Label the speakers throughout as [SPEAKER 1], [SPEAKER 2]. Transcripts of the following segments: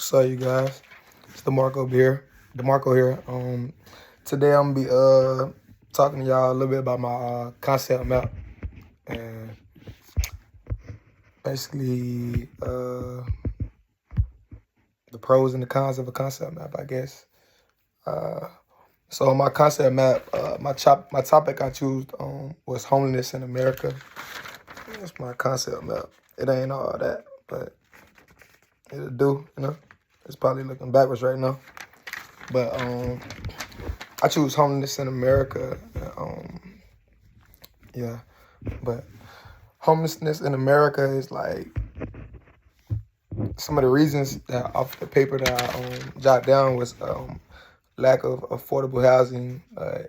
[SPEAKER 1] What's up, you guys? It's DeMarco here. DeMarco here. Today I'm gonna be talking to y'all a little bit about my concept map and basically the pros and the cons of a concept map, I guess. So my concept map, my topic I chose was homelessness in America. That's my concept map. It ain't all that, but it'll do. It's probably looking backwards right now, but I choose homelessness in America. Yeah, but homelessness in America is like some of the reasons that off the paper that I jot down was lack of affordable housing,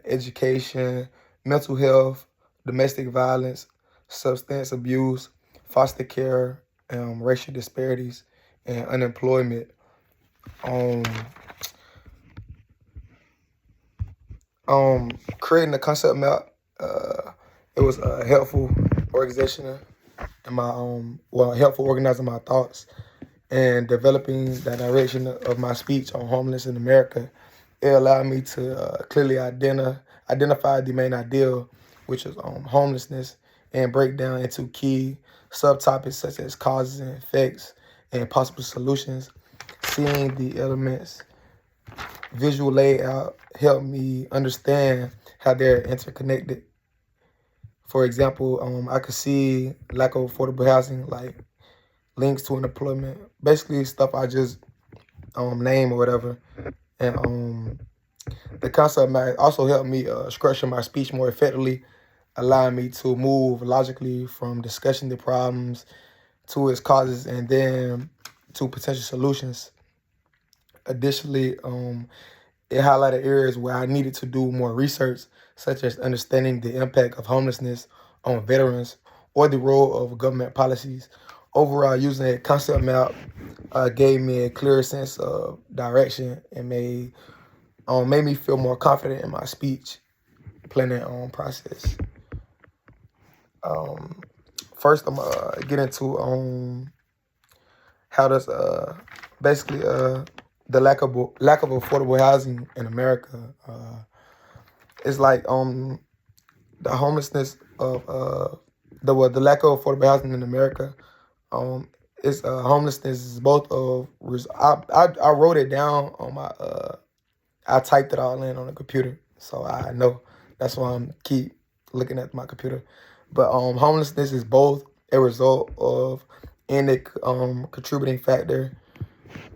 [SPEAKER 1] education, mental health, domestic violence, substance abuse, foster care, racial disparities, and unemployment. Um, Creating a concept map, it was a helpful organization in my helpful organizing my thoughts and developing the direction of my speech on homelessness in America. It allowed me to clearly identify the main ideal, which is homelessness, and break down into key subtopics such as causes and effects and possible solutions. Seeing the elements visual layout helped me understand how they're interconnected. For example, I could see lack of affordable housing, like links to unemployment, basically stuff I just name or whatever. And the concept might also help me structure my speech more effectively, allowing me to move logically from discussing the problems to its causes and then to potential solutions. Additionally, it highlighted areas where I needed to do more research, such as understanding the impact of homelessness on veterans or the role of government policies. Overall, using a concept map gave me a clearer sense of direction and made me feel more confident in my speech planning process. First, I'm gonna get into how does basically the lack of affordable housing in America. It's like the homelessness of the lack of affordable housing in America. It's homelessness is both of I wrote it down on my I typed it all in on the computer, so I know that's why I'm keep looking at my computer. But homelessness is both a result of and a contributing factor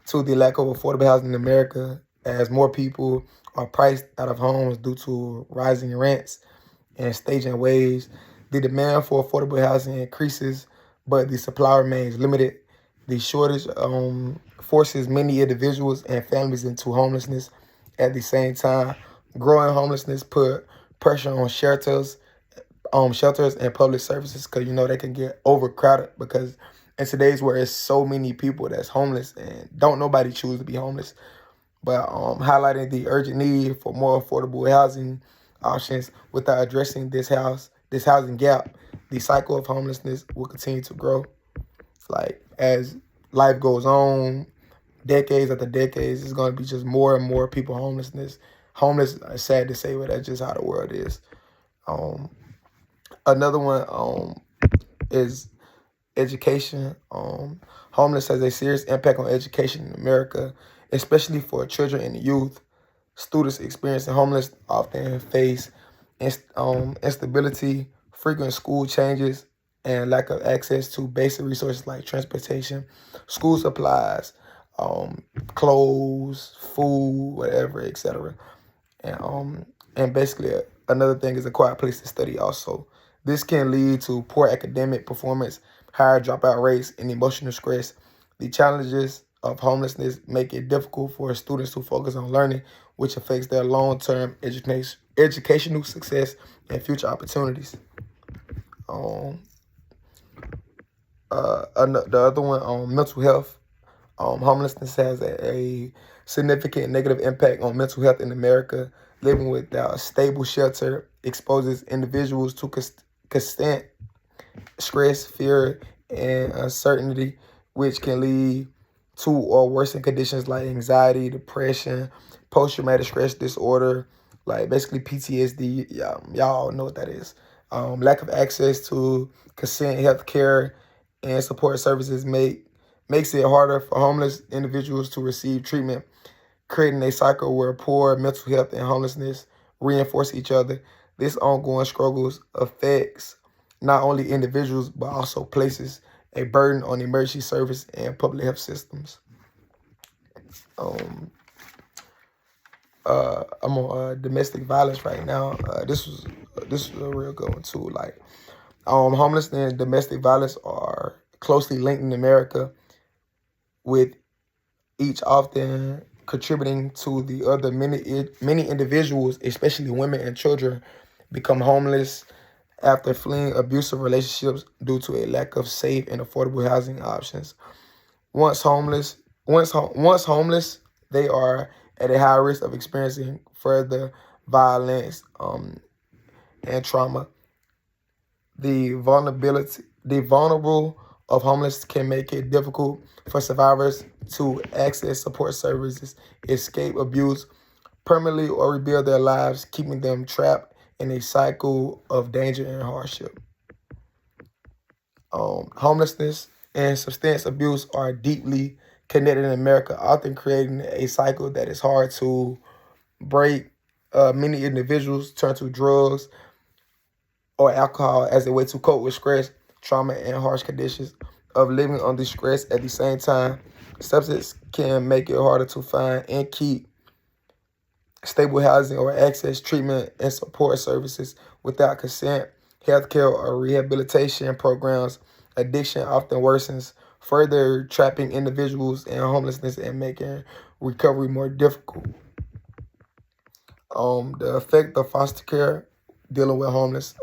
[SPEAKER 1] to the lack of affordable housing in America, as more people are priced out of homes due to rising rents and staging waves. The demand for affordable housing increases, but the supply remains limited. The shortage forces many individuals and families into homelessness. At the same time, growing homelessness put pressure on shelters and public services, because they can get overcrowded, because in today's world there's so many people that's homeless and don't nobody choose to be homeless. But highlighting the urgent need for more affordable housing options without addressing this housing gap, the cycle of homelessness will continue to grow. Like as life goes on, decades after decades, it's going to be just more and more people homeless. Sad to say, but that's just how the world is. Another one is education. Homeless has a serious impact on education in America, especially for children and youth. Students experiencing homeless often face instability, frequent school changes, and lack of access to basic resources like transportation, school supplies, clothes, food, whatever, etc. And basically another thing is a quiet place to study also. This can lead to poor academic performance, higher dropout rates, and emotional stress. The challenges of homelessness make it difficult for students to focus on learning, which affects their long-term educational success and future opportunities. Um, the other one, mental health. Homelessness has a significant negative impact on mental health in America. Living without a stable shelter exposes individuals to constant stress, fear, and uncertainty, which can lead to or worsen conditions like anxiety, depression, post-traumatic stress disorder, like basically PTSD. Y'all know what that is. Lack of access to consent, health care, and support services makes it harder for homeless individuals to receive treatment, creating a cycle where poor mental health and homelessness reinforce each other. This ongoing struggles affects not only individuals but also places a burden on emergency service and public health systems. I'm on domestic violence right now. This was a real good one too. Like, homelessness and domestic violence are closely linked in America, with each often contributing to the other. Many individuals, especially women and children, become homeless after fleeing abusive relationships due to a lack of safe and affordable housing options. Once homeless, they are at a high risk of experiencing further violence and trauma. The vulnerable of homeless can make it difficult for survivors to access support services, escape abuse permanently, or rebuild their lives, keeping them trapped in a cycle of danger and hardship. Homelessness and substance abuse are deeply connected in America, often creating a cycle that is hard to break. Many individuals turn to drugs or alcohol as a way to cope with stress, trauma, and harsh conditions of living under stress. At the same time, substance can make it harder to find and keep stable housing or access treatment and support services without consent, healthcare, or rehabilitation programs. Addiction often worsens, further trapping individuals in homelessness and making recovery more difficult. The effect of foster care dealing with homeless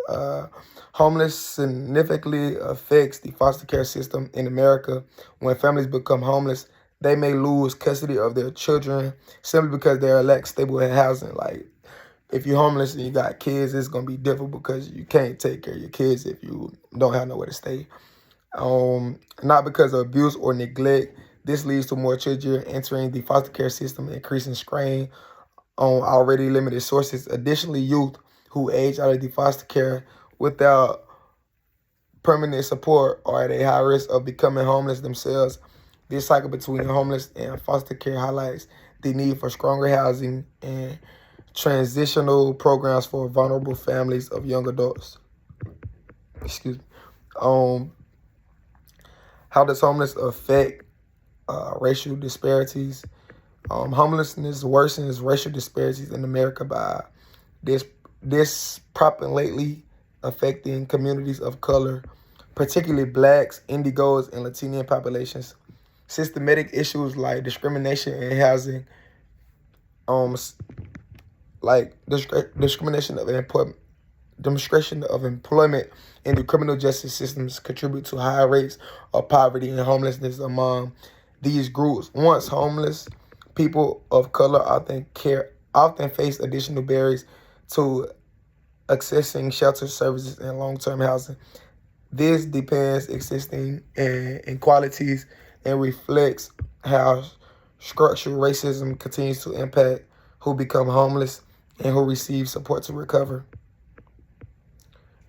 [SPEAKER 1] significantly affects the foster care system in America. When families become homeless, they may lose custody of their children simply because they lack stable housing. Like, if you're homeless and you got kids, it's gonna be difficult because you can't take care of your kids if you don't have nowhere to stay. Not because of abuse or neglect. This leads to more children entering the foster care system, increasing strain on already limited sources. Additionally, youth who age out of the foster care without permanent support are at a high risk of becoming homeless themselves. This cycle between homeless and foster care highlights the need for stronger housing and transitional programs for vulnerable families of young adults. Excuse me. Um, how does homeless affect racial disparities? Homelessness worsens racial disparities in America by this disproportionately affecting communities of color, particularly blacks, indigos, and Latino populations. Systematic issues like discrimination in housing, like discrimination of employment, demonstration of employment in the criminal justice systems contribute to high rates of poverty and homelessness among these groups. Once homeless, people of color often face additional barriers to accessing shelter services and long-term housing. This depends existing inequalities and reflects how structural racism continues to impact who become homeless and who receive support to recover.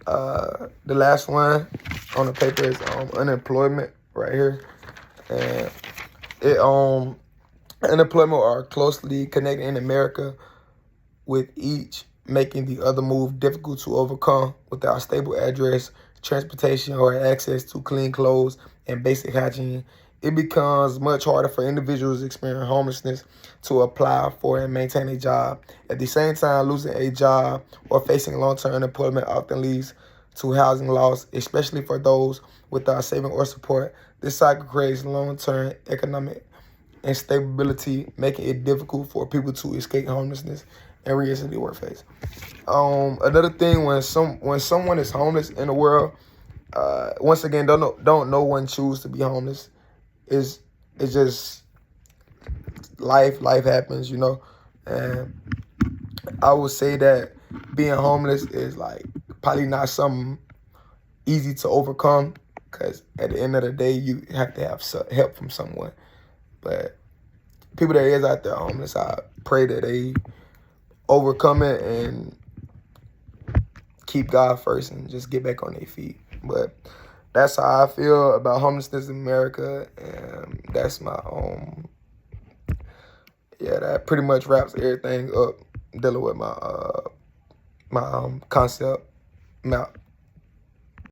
[SPEAKER 1] The last one on the paper is unemployment right here, and it unemployment are closely connected in America, with each making the other move difficult to overcome. Without stable address, transportation, or access to clean clothes and basic hygiene, it becomes much harder for individuals experiencing homelessness to apply for and maintain a job. At the same time, losing a job or facing long-term unemployment often leads to housing loss, especially for those without saving or support. This cycle creates long-term economic instability, making it difficult for people to escape homelessness and re-enter the workplace. Another thing, when someone is homeless in the world, once again, don't no one choose to be homeless. It's just life. Life happens, you know. And I would say that being homeless is like probably not something easy to overcome, because at the end of the day, you have to have help from someone. But people that is out there homeless, I pray that they overcome it and keep God first and just get back on their feet. But that's how I feel about homelessness in America, and that's my yeah, that pretty much wraps everything up dealing with my my concept.